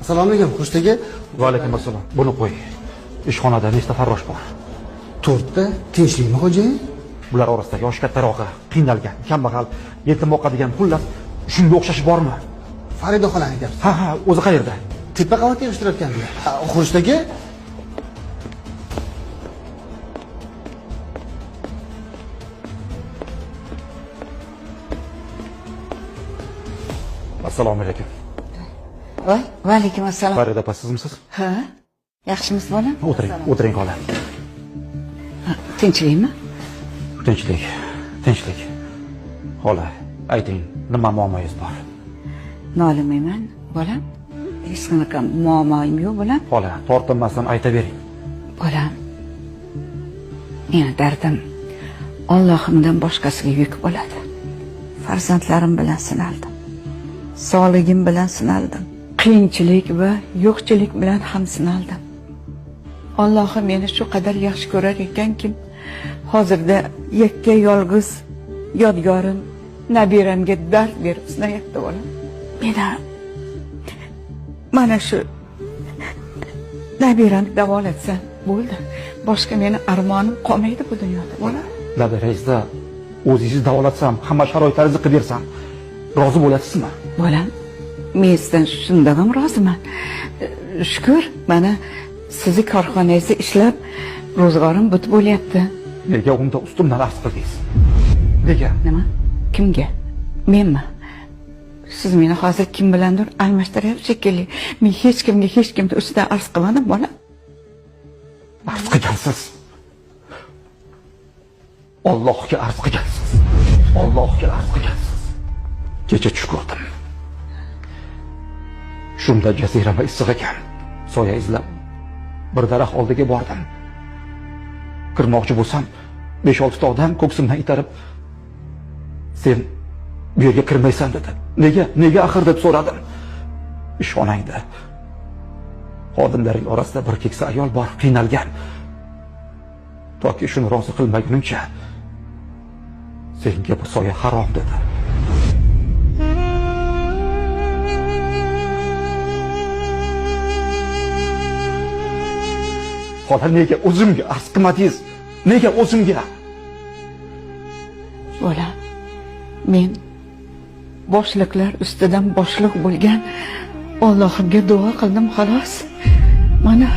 Assalomu alaykum, Xushtagi. Va alaykum assalom. Buni qo'y. Ishxonada nechta farrosh bor? 4 ta. Tinchlikmi, xo'jayin? Bular orasidagi yoshi kattarog'i, qiynalgan, kambag'al, yetim boqadigan, xullas, shunga o'xshashi bormi? Farida xolani aytyapsiz. Ha, o'zi qayerda? Tepa qavatda yig'ishtirayotgandilar. Xushtagi. Assalomu alaykum. Voy, va alaykum assalom. Farida opa, sizmisiz? Ha? Yaxshimisiz bolam? O'tiring xola. Tinchlikmi? Tinchlik. Xola, ayting, nima muammoyingiz bor? Nolimayman, bolam. Hech qanaqa muammoim yo'q, bolam. Xola, tortinmasdan aytavering. Bolam. Meni dardim Allohimdan boshqasiga yuk bo'ladi. Farzandlarim bilan sinaldim. Sog'ligim bilan sinaldim. Qiyinchilik va yo'qchilik bilan ham sinaldim. Allohim meni shu qadar yaxshi ko'rar ekanki, hozirda yakka yolg'iz yodgorim nabiramga dard berib sinayapti bolam. Mana shu nabiramni davolatsan bo'ldi. Boshqa meni armonim qolmaydi bu dunyoda bolam. Nabirangizda o'zingizni davolatsam, hamma sharoitlaringizni qilib bersam, rozi bo'lasizmi? Bolam, men sizdan shundan ham roziman. Shukr, mana sizni korxonangizda ishlab ro'zg'orim butib bo'lyapti. Nega unda ustimdan arz qildingiz? Nega? Nima? Kimga? Menmi? Siz meni hozir kim bilandir almashtiryapsiz shekilli. Men hech kimga ustidan arz qilmadim, bolam. Arz qilgansiz. Allohga arz qilgansiz. Kecha tush ko'rdim. Shunda jazirama issiq ekan. Soya izlab bir daraxt oldiga bordim. Kirmoqchi bo'lsam, 5-6 ta odam ko'ksimdan itarib, "Sen bu yerga kirmaysan" dedi. Nega axir deb so'radim. Ishxonangda xodimlaring orasida bir keksa ayol bor, qiynalgan. Toki shuni rozi qilmagunimcha senga bu soya harom dedi. Xola, nega o'zimga arz qilmadingiz? Nega o'zimga? Bolam, men boshliqlar ustidan boshliq bo'lgan Allohimga duo qildim xolos. Mana